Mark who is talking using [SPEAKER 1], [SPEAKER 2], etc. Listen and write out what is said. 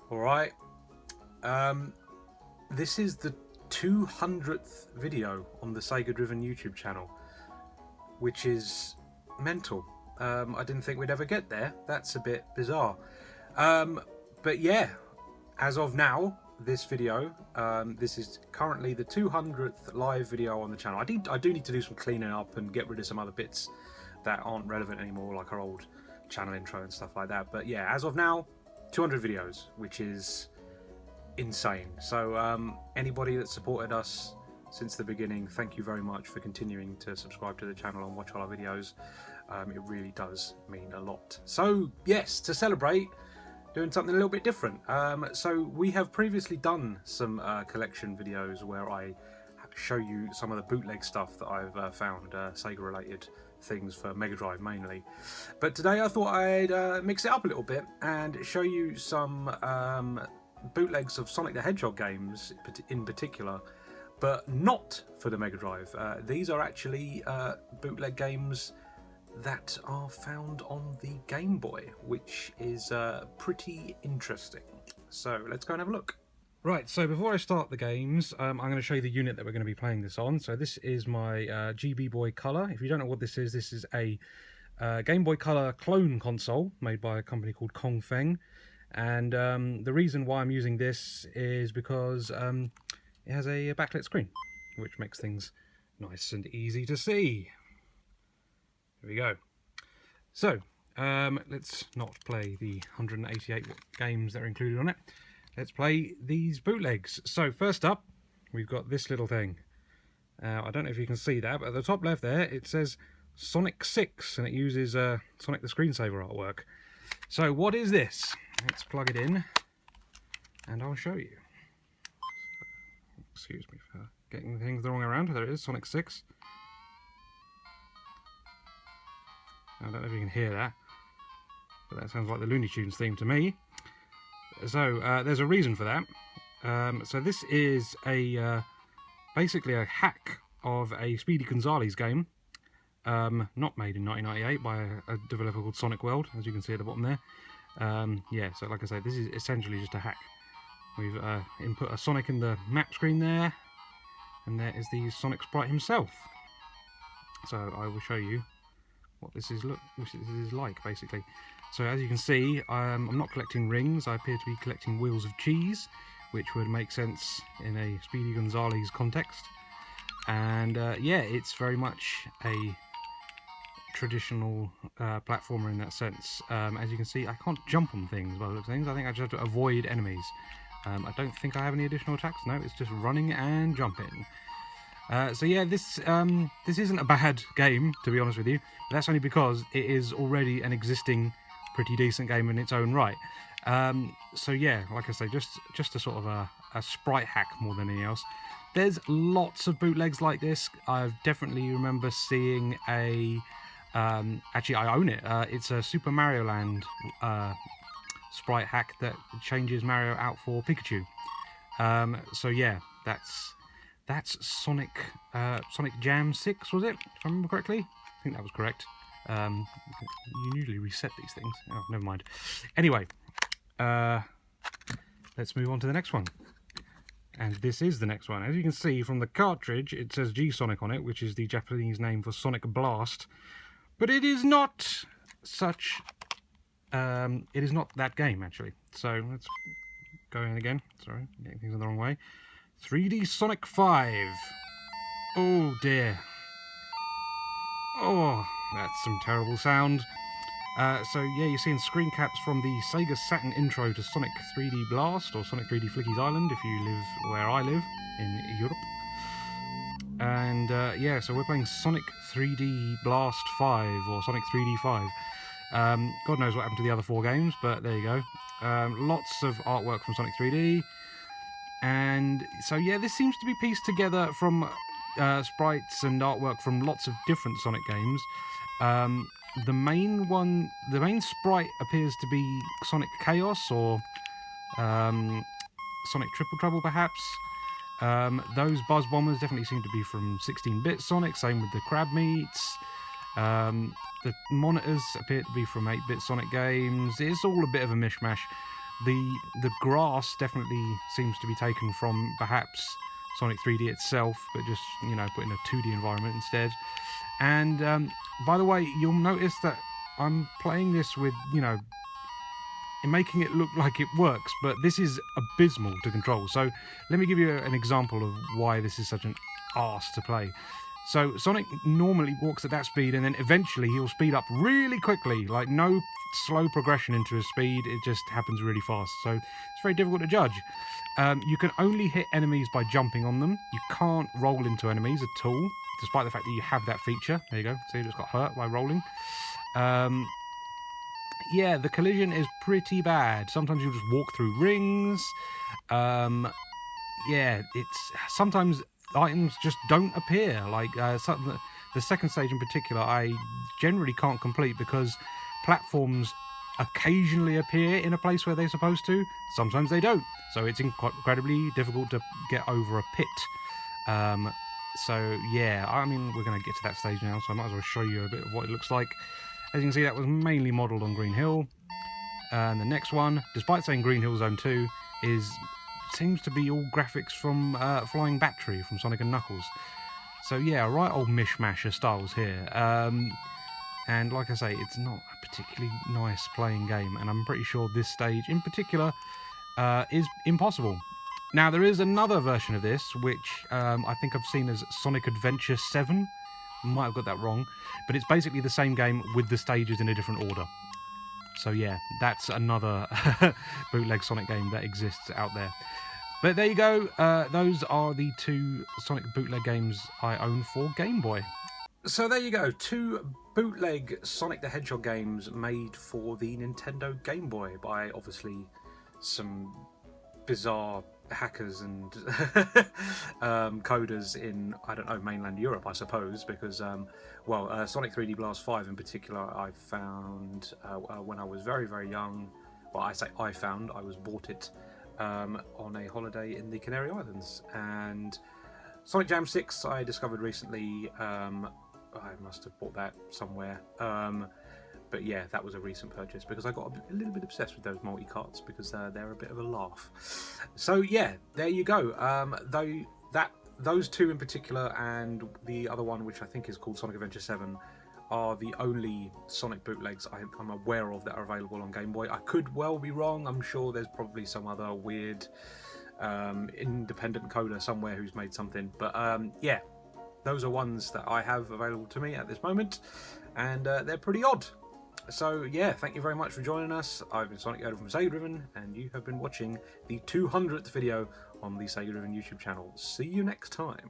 [SPEAKER 1] Alright, this is the 200th video on the Sega Driven YouTube channel, which is mental. I didn't think we'd ever get there. That's a bit bizarre. But yeah, as of now, this video, this is currently the 200th live video on the channel. I do need to do some cleaning up and get rid of some other bits that aren't relevant anymore, like our old channel intro and stuff like that. But yeah, as of now, 200 videos, which is insane. So anybody that supported us since the beginning, thank you very much for continuing to subscribe to the channel and watch all our videos. It really does mean a lot. So yes, to celebrate, doing something a little bit different. So we have previously done some collection videos where I show you some of the bootleg stuff that I've found, Sega related things for Mega Drive mainly. But today I thought I'd mix it up a little bit and show you some bootlegs of Sonic the Hedgehog games in particular, but not for the Mega Drive. These are actually bootleg games that are found on the Game Boy, which is pretty interesting. So let's go and have a look. Right, so before I start the games, I'm going to show you the unit that we're going to be playing this on. So this is my GB Boy Color. If you don't know what this is a Game Boy Color clone console made by a company called Kong Feng. And the reason why I'm using this is because it has a backlit screen, which makes things nice and easy to see. Here we go. So, let's not play the 188 games that are included on it. Let's play these bootlegs. So first up, we've got this little thing. I don't know if you can see that, but at the top left there, it says Sonic 6, and it uses Sonic the Screensaver artwork. So what is this? Let's plug it in, and I'll show you. Excuse me for getting things the wrong way around. There it is, Sonic 6. I don't know if you can hear that, but that sounds like the Looney Tunes theme to me. So there's a reason for that. So this is basically a hack of a Speedy Gonzales game, not made in 1998 by a developer called Sonic World, as you can see at the bottom there. Yeah, so like I say, this is essentially just a hack. We've input a Sonic in the map screen there, and there is the Sonic sprite himself. So I will show you what this is like, basically. So as you can see, I'm not collecting rings. I appear to be collecting wheels of cheese, which would make sense in a Speedy Gonzales context. And yeah, it's very much a traditional platformer in that sense. As you can see, I can't jump on things by the looks of things. I think I just have to avoid enemies. I don't think I have any additional attacks. No, it's just running and jumping. So yeah, this isn't a bad game, to be honest with you. But that's only because it is already an existing pretty decent game in its own right. So yeah, like I say, just a sort of a sprite hack more than anything else. There's lots of bootlegs like this. I definitely remember seeing a actually I own it. It's a Super Mario Land sprite hack that changes Mario out for Pikachu. So yeah, that's Sonic Jam 6, was it? If I remember correctly? I think that was correct. You usually reset these things. Oh, never mind. Anyway, let's move on to the next one. And this is the next one. As you can see from the cartridge, it says G-Sonic on it, which is the Japanese name for Sonic Blast. But it is not such... it is not that game, actually. So let's go in again. Sorry, I'm getting things in the wrong way. 3D Sonic 5. Oh dear. Oh, that's some terrible sound. So yeah, you're seeing screen caps from the Sega Saturn intro to Sonic 3D Blast, or Sonic 3D Flicky's Island, if you live where I live, in Europe. And yeah, so we're playing Sonic 3D Blast 5, or Sonic 3D 5. God knows what happened to the other 4 games, but there you go. Lots of artwork from Sonic 3D. And so yeah, this seems to be pieced together from sprites and artwork from lots of different Sonic games. The main sprite appears to be Sonic Chaos, or Sonic Triple Trouble perhaps. Those Buzz Bombers definitely seem to be from 16-bit Sonic, same with the Crab Meats. The monitors appear to be from 8-bit Sonic games. It's all a bit of a mishmash. The grass definitely seems to be taken from perhaps Sonic 3D itself, but just, you know, put in a 2D environment instead. And by the way, you'll notice that I'm playing this with, you know, making it look like it works, but this is abysmal to control. So let me give you an example of why this is such an arse to play. So Sonic normally walks at that speed, and then eventually he'll speed up really quickly, like no slow progression into his speed, it just happens really fast. So it's very difficult to judge. You can only hit enemies by jumping on them. You can't roll into enemies at all, despite the fact that you have that feature. There you go, see, it just got hurt by rolling. Yeah, the collision is pretty bad. Sometimes you'll just walk through rings. Yeah, it's sometimes items just don't appear. Like the second stage in particular, I generally can't complete because platforms occasionally appear in a place where they're supposed to. Sometimes they don't. So it's incredibly difficult to get over a pit. So yeah, I mean, we're going to get to that stage now, so I might as well show you a bit of what it looks like. As you can see, that was mainly modelled on Green Hill. And the next one, despite saying Green Hill Zone 2, seems to be all graphics from Flying Battery from Sonic & Knuckles. So yeah, a right old mishmash of styles here. And like I say, it's not a particularly nice playing game, and I'm pretty sure this stage in particular is impossible. Now, there is another version of this, which I think I've seen as Sonic Adventure 7. Might have got that wrong, but it's basically the same game with the stages in a different order. So yeah, that's another bootleg Sonic game that exists out there. But there you go, those are the two Sonic bootleg games I own for Game Boy. So there you go, two bootleg Sonic the Hedgehog games made for the Nintendo Game Boy by obviously some bizarre hackers and coders in, I don't know, mainland Europe, I suppose, because Sonic 3D Blast 5 in particular I found when I was very, very young. Well, I say I was bought it on a holiday in the Canary Islands. And Sonic Jam 6 I discovered recently. I must have bought that somewhere. But yeah, that was a recent purchase because I got a little bit obsessed with those multi-carts because they're a bit of a laugh. So yeah, there you go. Those two in particular and the other one, which I think is called Sonic Adventure 7, are the only Sonic bootlegs I'm aware of that are available on Game Boy. I could well be wrong. I'm sure there's probably some other weird independent coder somewhere who's made something. But yeah, those are ones that I have available to me at this moment, and they're pretty odd. So yeah, thank you very much for joining us. I've been Sonic from SEGADriven, and you have been watching the 200th video on the SEGADriven YouTube channel. See you next time.